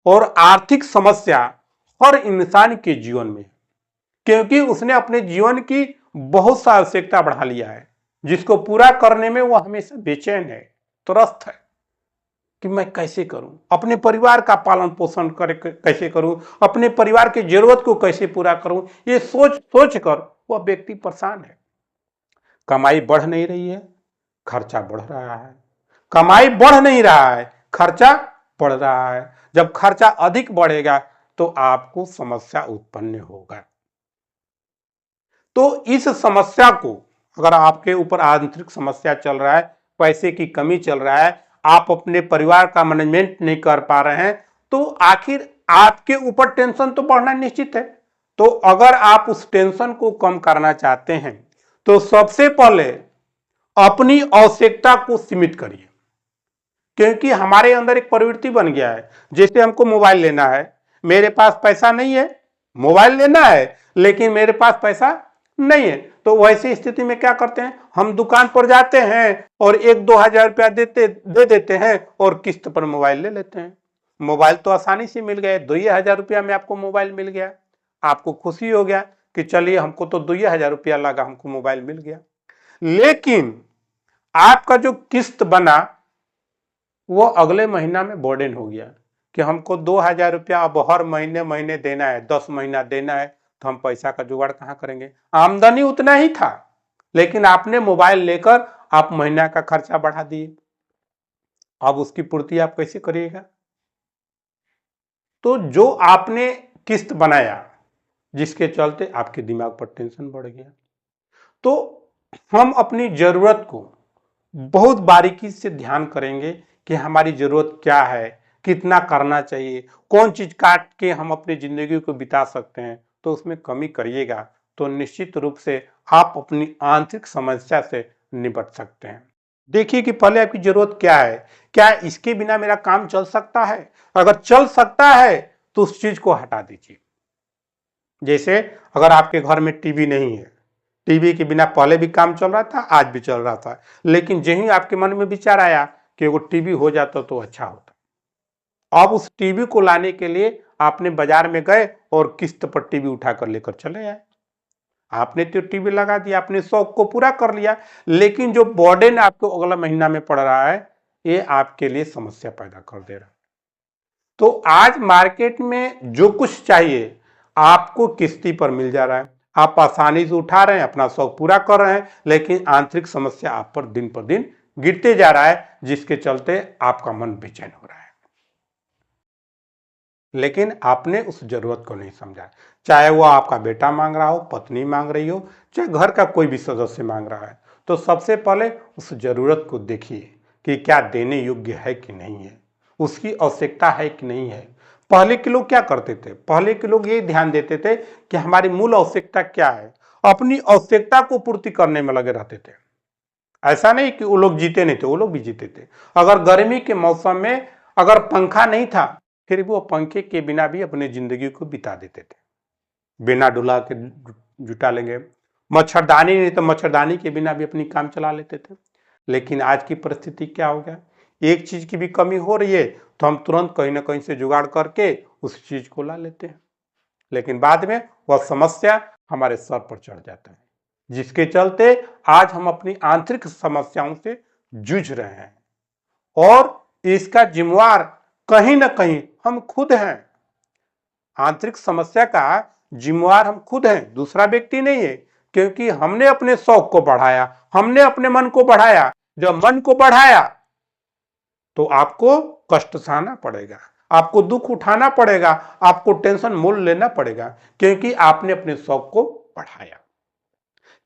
और आर्थिक समस्या हर इंसान के जीवन में, क्योंकि उसने अपने जीवन की बहुत सा आवश्यकता बढ़ा लिया है, जिसको पूरा करने में वह हमेशा बेचैन है, त्रस्त है कि मैं कैसे करूं, अपने परिवार का पालन पोषण कैसे करूं, अपने परिवार की जरूरत को कैसे पूरा करूं, ये सोच सोच कर वह व्यक्ति परेशान है। कमाई बढ़ नहीं रही है, खर्चा बढ़ रहा है। कमाई बढ़ नहीं रहा है, खर्चा बढ़ रहा है। जब खर्चा अधिक बढ़ेगा तो आपको समस्या उत्पन्न होगा। तो इस समस्या को, अगर आपके ऊपर आंतरिक समस्या चल रहा है, पैसे की कमी चल रहा है, आप अपने परिवार का मैनेजमेंट नहीं कर पा रहे हैं, तो आखिर आपके ऊपर टेंशन तो बढ़ना निश्चित है। तो अगर आप उस टेंशन को कम करना चाहते हैं तो सबसे पहले अपनी आवश्यकता को सीमित करिए, क्योंकि हमारे अंदर एक प्रवृत्ति बन गया है। जैसे हमको मोबाइल लेना है, मेरे पास पैसा नहीं है, मोबाइल लेना है लेकिन मेरे पास पैसा नहीं है, तो वैसी स्थिति में क्या करते हैं, हम दुकान पर जाते हैं और 1-2 हजार रुपया दे देते हैं और किस्त पर मोबाइल ले लेते हैं। मोबाइल तो आसानी से मिल गया, 2-हजार रुपया में आपको मोबाइल मिल गया, आपको खुशी हो गया कि चलिए हमको तो 2-हजार रुपया लगा, हमको मोबाइल मिल गया। लेकिन आपका जो किस्त बना वो अगले महीना में बर्डन हो गया कि हमको 2,000 रुपया अब हर महीने महीने देना है, 10 महीना देना है, तो हम पैसा का जुगाड़ कहां करेंगे। आमदनी उतना ही था लेकिन आपने मोबाइल लेकर आप महीना का खर्चा बढ़ा दिए, अब उसकी पूर्ति आप कैसे करिएगा। तो जो आपने किस्त बनाया जिसके चलते आपके दिमाग पर टेंशन बढ़ गया, तो हम अपनी जरूरत को बहुत बारीकी से ध्यान करेंगे कि हमारी जरूरत क्या है, कितना करना चाहिए, कौन चीज काट के हम अपनी जिंदगी को बिता सकते हैं, तो उसमें कमी करिएगा तो निश्चित रूप से आप अपनी आंतरिक समस्या से निपट सकते हैं। देखिए कि पहले आपकी जरूरत क्या है, क्या इसके बिना मेरा काम चल सकता है, अगर चल सकता है तो उस चीज को हटा दीजिए। जैसे अगर आपके घर में टीवी नहीं है, टीवी के बिना पहले भी काम चल रहा था, आज भी चल रहा था, लेकिन जहीं आपके मन में विचार आया कि वो टीवी हो जाता तो अच्छा होता, अब उस टीवी को लाने के लिए आपने बाजार में गए और किस्त पर टीवी उठाकर लेकर चले आए। आपने तो टीवी लगा दिया, आपने शौक को पूरा कर लिया, लेकिन जो बर्डन आपको अगला महीना में पड़ रहा है ये आपके लिए समस्या पैदा कर दे रहा है। तो आज मार्केट में जो कुछ चाहिए आपको किस्ती पर मिल जा रहा है, आप आसानी से उठा रहे हैं, अपना शौक पूरा कर रहे हैं, लेकिन आंतरिक समस्या आप पर दिन पर दिन गिरते जा रहा है, जिसके चलते आपका मन बेचैन हो रहा है। लेकिन आपने उस जरूरत को नहीं समझा, चाहे वो आपका बेटा मांग रहा हो, पत्नी मांग रही हो, चाहे घर का कोई भी सदस्य मांग रहा है, तो सबसे पहले उस जरूरत को देखिए कि क्या देने योग्य है कि नहीं है, उसकी आवश्यकता है कि नहीं है। पहले के लोग क्या करते थे, पहले के लोग ये ध्यान देते थे कि हमारी मूल आवश्यकता क्या है, अपनी आवश्यकता को पूर्ति करने में लगे रहते थे। ऐसा नहीं कि वो लोग जीते नहीं थे, वो लोग भी जीते थे। अगर गर्मी के मौसम में अगर पंखा नहीं था फिर वो पंखे के बिना भी अपनी जिंदगी को बिता देते थे, बिना डुला के जुटा लेंगे। मच्छरदानी नहीं तो मच्छरदानी के बिना भी अपनी काम चला लेते थे। लेकिन आज की परिस्थिति क्या हो गया, एक चीज की भी कमी हो रही है तो हम तुरंत कहीं ना कहीं से जुगाड़ करके उस चीज को ला लेते हैं, लेकिन बाद में वह समस्या हमारे सर पर चढ़ जाता है, जिसके चलते आज हम अपनी आंतरिक समस्याओं से जूझ रहे हैं और इसका जिम्मेवार कहीं ना कहीं हम खुद हैं। आंतरिक समस्या का जिम्मेवार हम खुद हैं, दूसरा व्यक्ति नहीं है, क्योंकि हमने अपने शौक को बढ़ाया, हमने अपने मन को बढ़ाया। जब मन को बढ़ाया तो आपको कष्ट सहना पड़ेगा, आपको दुख उठाना पड़ेगा, आपको टेंशन मोल लेना पड़ेगा, क्योंकि आपने अपने शौक को बढ़ाया।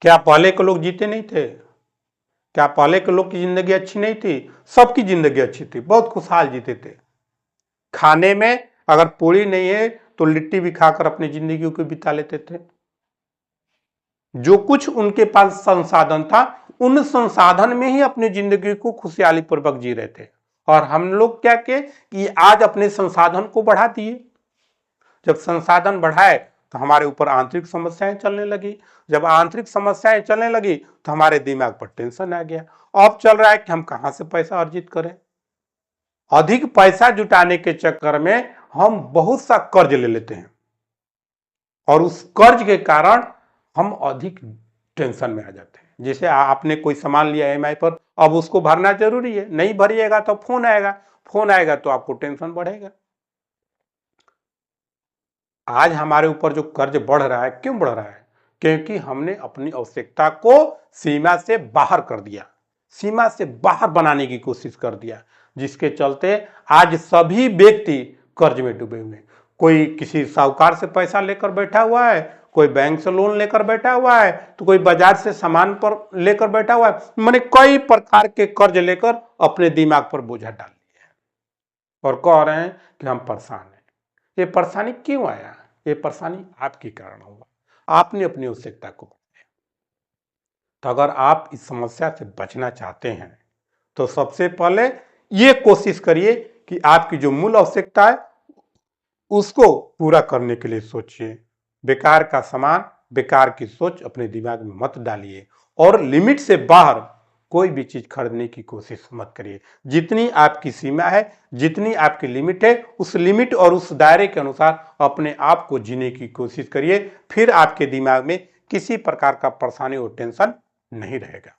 क्या पहले के लोग जीते नहीं थे, क्या पहले के लोग की जिंदगी अच्छी नहीं थी? सबकी जिंदगी अच्छी थी, बहुत खुशहाल जीते थे। खाने में अगर पूरी नहीं है तो लिट्टी भी खाकर अपनी जिंदगी को बिता लेते थे। जो कुछ उनके पास संसाधन था उन संसाधन में ही अपनी जिंदगी को खुशहाली पूर्वक जी रहे थे। और हम लोग क्या किए कि आज अपने संसाधन को बढ़ा दिए। जब संसाधन बढ़ाए तो हमारे ऊपर आंतरिक समस्याएं चलने लगी, जब आंतरिक समस्याएं चलने लगी तो हमारे दिमाग पर टेंशन आ गया। अब चल रहा है कि हम कहां से पैसा अर्जित करें। अधिक पैसा जुटाने के चक्कर में हम बहुत सा कर्ज ले लेते हैं और उस कर्ज के कारण हम अधिक टेंशन में आ जाते हैं। जैसे आपने कोई सामान लिया ईएमआई पर, अब उसको भरना जरूरी है, नहीं भरिएगा तो फोन आएगा तो आपको टेंशन बढ़ेगा। आज हमारे ऊपर जो कर्ज बढ़ रहा है, क्यों बढ़ रहा है? क्योंकि हमने अपनी आवश्यकता को सीमा से बाहर कर दिया, सीमा से बाहर बनाने की कोशिश कर दिया, जिसके चलते आज सभी व्यक्ति कर्ज में डूबे हुए हैं। कोई किसी साहूकार से पैसा लेकर बैठा हुआ है, कोई बैंक से लोन लेकर बैठा हुआ है, तो कोई बाजार से सामान पर लेकर बैठा हुआ है। मैंने कई प्रकार के कर्ज लेकर अपने दिमाग पर बोझा डाल लिया है और कह रहे हैं कि हम परेशान हैं। ये परेशानी क्यों आया? ये परेशानी आपके कारण होगा, आपने अपनी आवश्यकता को बढ़ाया। तो अगर आप इस समस्या से बचना चाहते हैं तो सबसे पहले ये कोशिश करिए कि आपकी जो मूल आवश्यकता है उसको पूरा करने के लिए सोचिए। बेकार का सामान, बेकार की सोच अपने दिमाग में मत डालिए और लिमिट से बाहर कोई भी चीज खरीदने की कोशिश मत करिए। जितनी आपकी सीमा है, जितनी आपकी लिमिट है, उस लिमिट और उस दायरे के अनुसार अपने आप को जीने की कोशिश करिए। फिर आपके दिमाग में किसी प्रकार का परेशानी और टेंशन नहीं रहेगा।